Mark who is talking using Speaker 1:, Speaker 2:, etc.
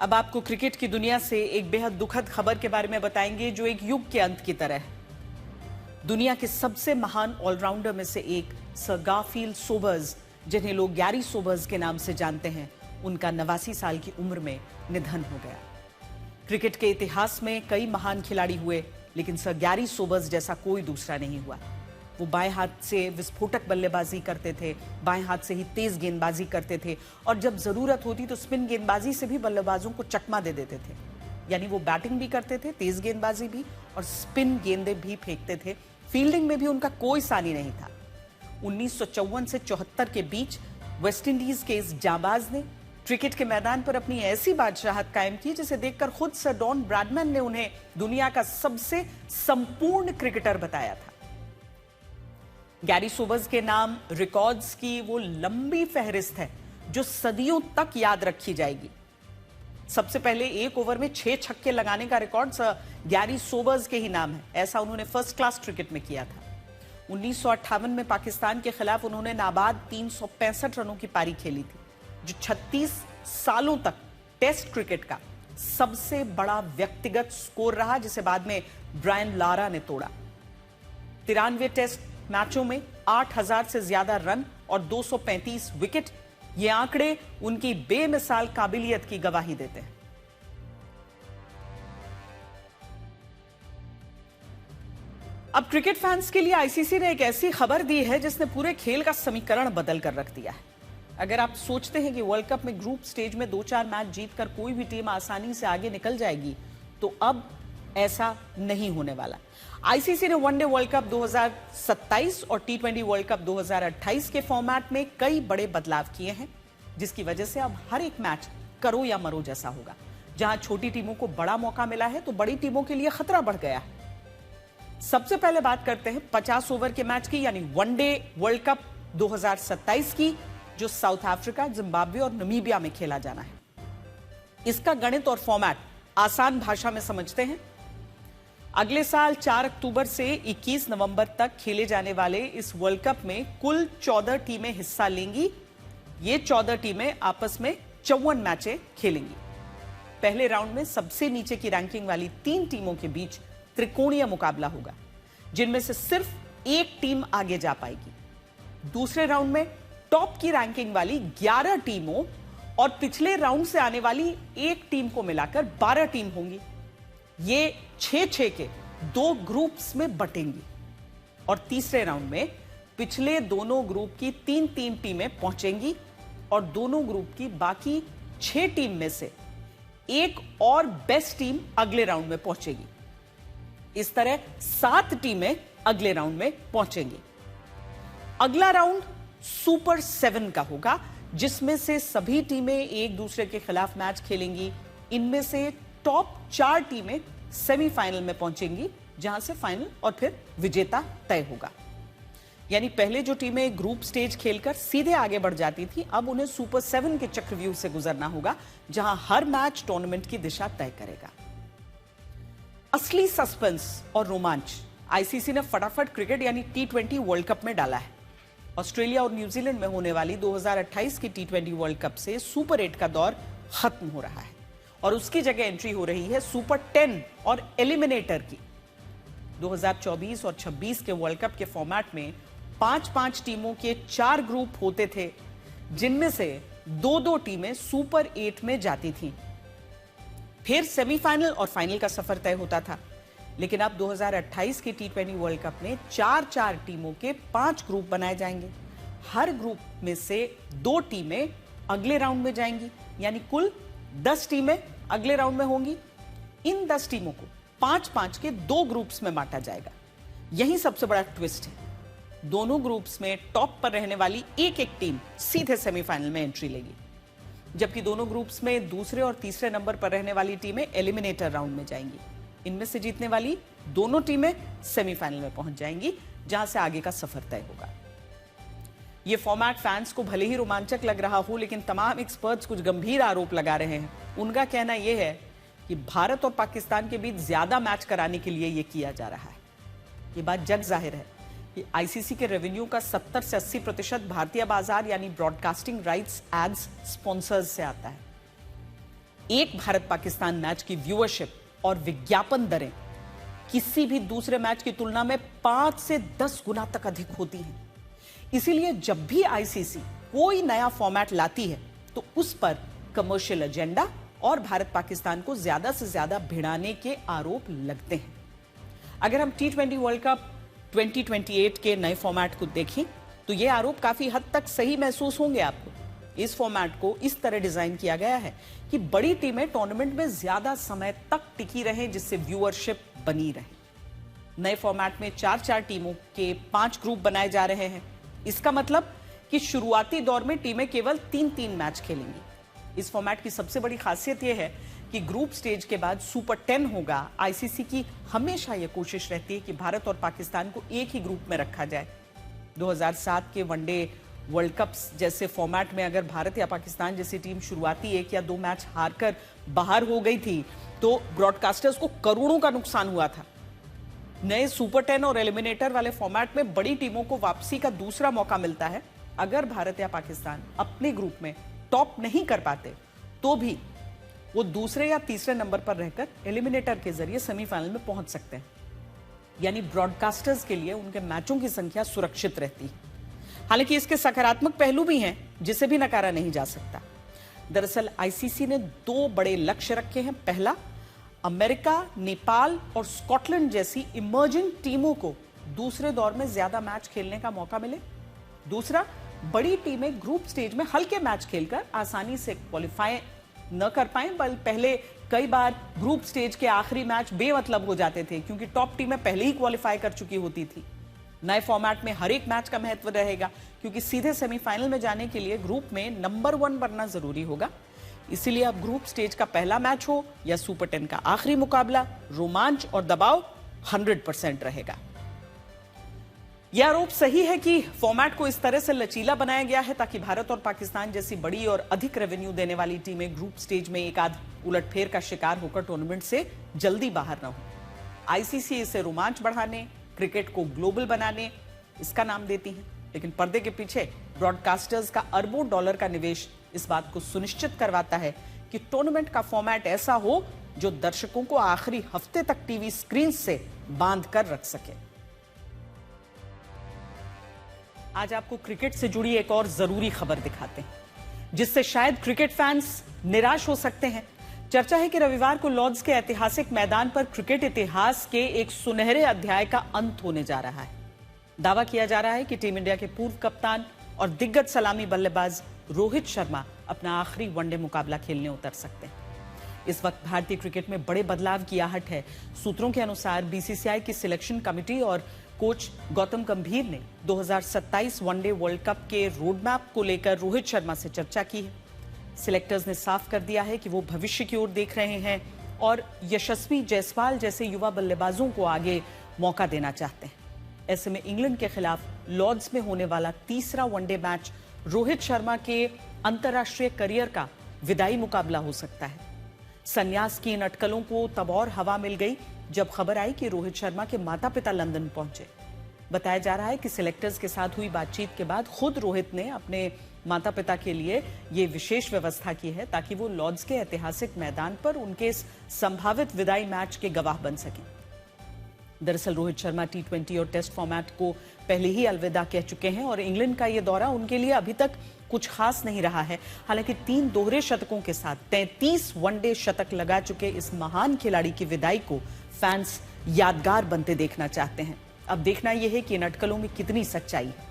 Speaker 1: अब आपको क्रिकेट की दुनिया से एक बेहद दुखद खबर के बारे में बताएंगे जो एक युग के अंत की तरह है। दुनिया के सबसे महान ऑलराउंडर में से एक सर गारफील्ड सोबर्स, जिन्हें लोग गैरी सोबर्स के नाम से जानते हैं, उनका 89 साल की उम्र में निधन हो गया। क्रिकेट के इतिहास में कई महान खिलाड़ी हुए, लेकिन सर गैरी सोबर्स जैसा कोई दूसरा नहीं हुआ। वो बाएं हाथ से विस्फोटक बल्लेबाजी करते थे, बाएं हाथ से ही तेज गेंदबाजी करते थे और जब जरूरत होती तो स्पिन गेंदबाजी से भी बल्लेबाजों को चकमा दे देते थे। यानी वो बैटिंग भी करते थे, तेज गेंदबाजी भी, और स्पिन गेंदें भी फेंकते थे। फील्डिंग में भी उनका कोई सानी नहीं था। 1954 से 74 के बीच वेस्टइंडीज के इस जाबाज ने क्रिकेट के मैदान पर अपनी ऐसी बादशाहत कायम की जिसे देखकर खुद सर डॉन ब्रैडमैन ने उन्हें दुनिया का सबसे संपूर्ण क्रिकेटर बताया था। गैरी सोबर्स के नाम रिकॉर्ड्स की वो लंबी फहरिस्त है जो सदियों तक याद रखी जाएगी। सबसे पहले एक ओवर में 6 छक्के लगाने का रिकॉर्ड गैरी सोबर्स के ही नाम है। ऐसा उन्होंने फर्स्ट क्लास क्रिकेट में किया था। 1958 में पाकिस्तान के खिलाफ उन्होंने नाबाद 365 रनों की पारी खेली थी, जो 36 सालों तक टेस्ट क्रिकेट का सबसे बड़ा व्यक्तिगत स्कोर रहा, जिसे बाद में ब्रायन लारा ने तोड़ा। 93 टेस्ट मैचों में 8000 से ज्यादा रन और 235 विकेट, ये आंकड़े उनकी बेमिसाल काबिलियत की गवाही देते हैं। अब क्रिकेट फैंस के लिए आईसीसी ने एक ऐसी खबर दी है जिसने पूरे खेल का समीकरण बदल कर रख दिया है। अगर आप सोचते हैं कि वर्ल्ड कप में ग्रुप स्टेज में 2-4 मैच जीतकर कोई भी टीम आसानी से आगे निकल जाएगी, तो अब ऐसा नहीं होने वाला। आईसीसी ने वनडे वर्ल्ड कप 2027 और टी20 वर्ल्ड कप 2028 के फॉर्मेट में कई बड़े बदलाव किए हैं, जिसकी वजह से अब हर एक मैच करो या मरो जैसा होगा। जहां छोटी टीमों को बड़ा मौका मिला है, तो बड़ी टीमों के लिए खतरा बढ़ गया है। सबसे पहले बात करते हैं 50 ओवर के मैच की, यानी वनडे वर्ल्ड कप 2027 की, जो साउथ अफ्रीका, जिम्बाब्वे और नमीबिया में खेला जाना है। इसका गणित और फॉर्मेट आसान भाषा में समझते हैं। अगले साल 4 अक्टूबर से 21 नवंबर तक खेले जाने वाले इस वर्ल्ड कप में कुल 14 टीमें हिस्सा लेंगी। ये 14 टीमें आपस में 54 मैचें खेलेंगी। पहले राउंड में सबसे नीचे की रैंकिंग वाली 3 टीमों के बीच त्रिकोणीय मुकाबला होगा, जिनमें से सिर्फ एक टीम आगे जा पाएगी। दूसरे राउंड में टॉप की रैंकिंग वाली 11 टीमों और पिछले राउंड से आने वाली एक टीम को मिलाकर 12 टीम होंगी। ये 6-6 के 2 ग्रुप्स में बटेंगी और तीसरे राउंड में पिछले दोनों ग्रुप की 3-3 टीमें पहुंचेंगी और दोनों ग्रुप की बाकी 6 टीम में से एक और बेस्ट टीम अगले राउंड में पहुंचेगी। इस तरह 7 टीमें अगले राउंड में पहुंचेंगी। अगला राउंड सुपर 7 का होगा, जिसमें से सभी टीमें एक दूसरे के खिलाफ मैच खेलेंगी। इनमें से टॉप 4 टीमें सेमीफाइनल में पहुंचेंगी, जहां से फाइनल और फिर विजेता तय होगा। यानी पहले जो टीमें ग्रुप स्टेज खेलकर सीधे आगे बढ़ जाती थी, अब उन्हें सुपर 7 के चक्रव्यूह से गुजरना होगा, जहां हर मैच टूर्नामेंट की दिशा तय करेगा। असली सस्पेंस और रोमांच आईसीसी ने फटाफट क्रिकेट यानी टी20 वर्ल्ड कप में डाला है। ऑस्ट्रेलिया और न्यूजीलैंड में होने वाली 2028 की टी20 वर्ल्ड कप से सुपर 8 का दौर खत्म हो रहा है और उसकी जगह एंट्री हो रही है सुपर 10 और एलिमिनेटर की। 2024 और 26 के वर्ल्ड कप के फॉर्मेट में 5-5 टीमों के 4 ग्रुप होते थे, जिनमें से 2-2 टीमें सुपर 8 में जाती थीं। फिर सेमीफाइनल और फाइनल का सफर तय होता था। लेकिन अब 2028 की टी20 वर्ल्ड कप में 4-4 टीमों के 5 ग्रुप बनाए जाएंगे। हर ग्रुप में से 2 टीमें अगले राउंड में जाएंगी, यानी कुल 10 टीमें अगले राउंड में होंगी। इन 10 टीमों को 5-5 के 2 ग्रुप्स में बांटा जाएगा। यही सबसे बड़ा ट्विस्ट है। दोनों ग्रुप्स में टॉप पर रहने वाली एक-एक टीम सीधे सेमीफाइनल में एंट्री लेगी, जबकि दोनों ग्रुप्स में दूसरे और तीसरे नंबर पर रहने वाली टीमें एलिमिनेटर राउंड में जाएंगी। इनमें से जीतने वाली दोनों टीमें सेमीफाइनल में पहुंच जाएंगी, जहां से आगे का सफर तय होगा। यह फॉर्मेट फैंस को भले ही रोमांचक लग रहा हो, लेकिन तमाम एक्सपर्ट्स कुछ गंभीर आरोप लगा रहे हैं। उनका कहना यह है कि भारत और पाकिस्तान के बीच ज्यादा मैच कराने के लिए यह किया जा रहा है। ये बात जग जाहिर है कि आईसीसी के रेवेन्यू का 70 से 80% भारतीय बाजार यानी ब्रॉडकास्टिंग राइट्स, एड्स, स्पॉन्सर्स से आता है। एक भारत पाकिस्तान मैच की व्यूअरशिप और विज्ञापन दरें किसी भी दूसरे मैच की तुलना में 5 से 10 गुना तक अधिक होती हैं। इसीलिए जब भी आईसीसी कोई नया फॉर्मेट लाती है तो उस पर कमर्शियल एजेंडा और भारत पाकिस्तान को ज्यादा से ज्यादा भिड़ाने के आरोप लगते हैं। अगर हम T20 वर्ल्ड कप 2028 के नए फॉर्मेट को देखें तो ये आरोप काफी हद तक सही महसूस होंगे आपको। इस फॉर्मेट को इस तरह डिजाइन किया गया है कि बड़ी टीमें टूर्नामेंट में ज्यादा समय तक टिकी रहें, जिससे व्यूअरशिप बनी रहे। नए फॉर्मेट में 4-4 टीमों के 5 ग्रुप बनाए जा रहे हैं। इसका मतलब कि शुरुआती दौर में टीमें केवल 3-3 मैच खेलेंगी। इस फॉर्मेट की सबसे बड़ी खासियत यह है कि ग्रुप स्टेज के बाद सुपर 10 होगा। आईसीसी की हमेशा यह कोशिश रहती है कि भारत और पाकिस्तान को एक ही ग्रुप में रखा जाए। 2007 के वनडे वर्ल्ड कप जैसे फॉर्मेट में अगर भारत या पाकिस्तान जैसी टीम शुरुआती 1 या 2 मैच हारकर बाहर हो गई थी तो ब्रॉडकास्टर्स को करोड़ों का नुकसान हुआ था। नए सुपर 10 और एलिमिनेटर वाले फॉर्मेट में बड़ी टीमों को वापसी का दूसरा मौका मिलता है। अगर भारत या पाकिस्तान अपने ग्रुप में टॉप नहीं कर पाते तो भी वो दूसरे या तीसरे नंबर पर रहकर एलिमिनेटर के जरिए सेमीफाइनल में पहुंच सकते हैं। यानी ब्रॉडकास्टर्स के लिए उनके मैचों की संख्या सुरक्षित रहती है। हालांकि इसके सकारात्मक पहलू भी हैं जिसे भी नकारा नहीं जा सकता। दरअसल आईसीसी ने 2 बड़े लक्ष्य रखे हैं। पहला, अमेरिका, नेपाल और स्कॉटलैंड जैसी इमर्जिंग टीमों को दूसरे दौर में ज्यादा मैच खेलने का मौका मिले। दूसरा, बड़ी टीमें ग्रुप स्टेज में हल्के मैच खेलकर आसानी से क्वालिफाई न कर पाएं, बल्कि पहले कई बार ग्रुप स्टेज के आखिरी मैच बेमतलब हो जाते थे क्योंकि टॉप टीमें पहले ही क्वालिफाई कर चुकी होती थी। नए फॉर्मेट में हर एक मैच का महत्व रहेगा क्योंकि सीधे सेमीफाइनल में जाने के लिए ग्रुप में नंबर 1 बनना जरूरी होगा। इसीलिए अब ग्रुप स्टेज का पहला मैच हो या सुपर 10 का आखिरी मुकाबला, रोमांच और दबाव 100% रहेगा। यह आरोप सही है कि फॉर्मेट को इस तरह से लचीला बनाया गया है ताकि भारत और पाकिस्तान जैसी बड़ी और अधिक रेवेन्यू देने वाली टीमें ग्रुप स्टेज में एक आध उलटफेर का शिकार होकर टूर्नामेंट से जल्दी बाहर न हो। आईसीसी इसे रोमांच बढ़ाने, क्रिकेट को ग्लोबल बनाने इसका नाम देती है, लेकिन पर्दे के पीछे ब्रॉडकास्टर्स का अरबों डॉलर का निवेश इस बात को सुनिश्चित करवाता है कि टूर्नामेंट का फॉर्मेट ऐसा हो जो दर्शकों को आखिरी हफ्ते तक टीवी स्क्रीन से बांध कर रख सके। आज आपको क्रिकेट से जुड़ी एक और जरूरी खबर दिखाते हैं जिससे शायद क्रिकेट फैंस निराश हो सकते हैं। चर्चा है कि रविवार को लॉर्ड्स के ऐतिहासिक मैदान पर क्रिकेट इतिहास के एक सुनहरे अध्याय का अंत होने जा रहा है। दावा किया जा रहा है कि टीम इंडिया के पूर्व कप्तान और दिग्गज सलामी बल्लेबाज रोहित शर्मा अपना आखिरी वनडे मुकाबला खेलने उतर सकते हैं। इस वक्त भारतीय क्रिकेट में बड़े बदलाव की आहट है। सूत्रों के अनुसार बीसीसीआई की सिलेक्शन कमेटी और कोच गौतम गंभीर ने 2027 वनडे वर्ल्ड कप के रोडमैप को लेकर रोहित शर्मा से चर्चा की है। सिलेक्टर्स ने साफ कर दिया है कि वो भविष्य की ओर देख रहे हैं और यशस्वी जायसवाल जैसे युवा बल्लेबाजों को आगे मौका देना चाहते हैं। ऐसे में इंग्लैंड के खिलाफ लॉर्ड्स में होने वाला तीसरा वनडे मैच रोहित शर्मा के अंतर्राष्ट्रीय करियर का विदाई मुकाबला हो सकता है। संन्यास की इन अटकलों को तब और हवा मिल गई जब खबर आई कि रोहित शर्मा के माता पिता लंदन पहुंचे। बताया जा रहा है कि सिलेक्टर्स के साथ हुई बातचीत के बाद खुद रोहित ने अपने माता पिता के लिए ये विशेष व्यवस्था की है ताकि वो लॉर्ड्स के ऐतिहासिक मैदान पर उनके इस संभावित विदाई मैच के गवाह बन सकें। दरअसल रोहित शर्मा T20 और टेस्ट फॉर्मेट को पहले ही अलविदा कह चुके हैं और इंग्लैंड का ये दौरा उनके लिए अभी तक कुछ खास नहीं रहा है। हालांकि 3 दोहरे शतकों के साथ 33 वनडे शतक लगा चुके इस महान खिलाड़ी की विदाई को फैंस यादगार बनते देखना चाहते हैं। अब देखना यह है कि इन अटकलों में कितनी सच्चाई है।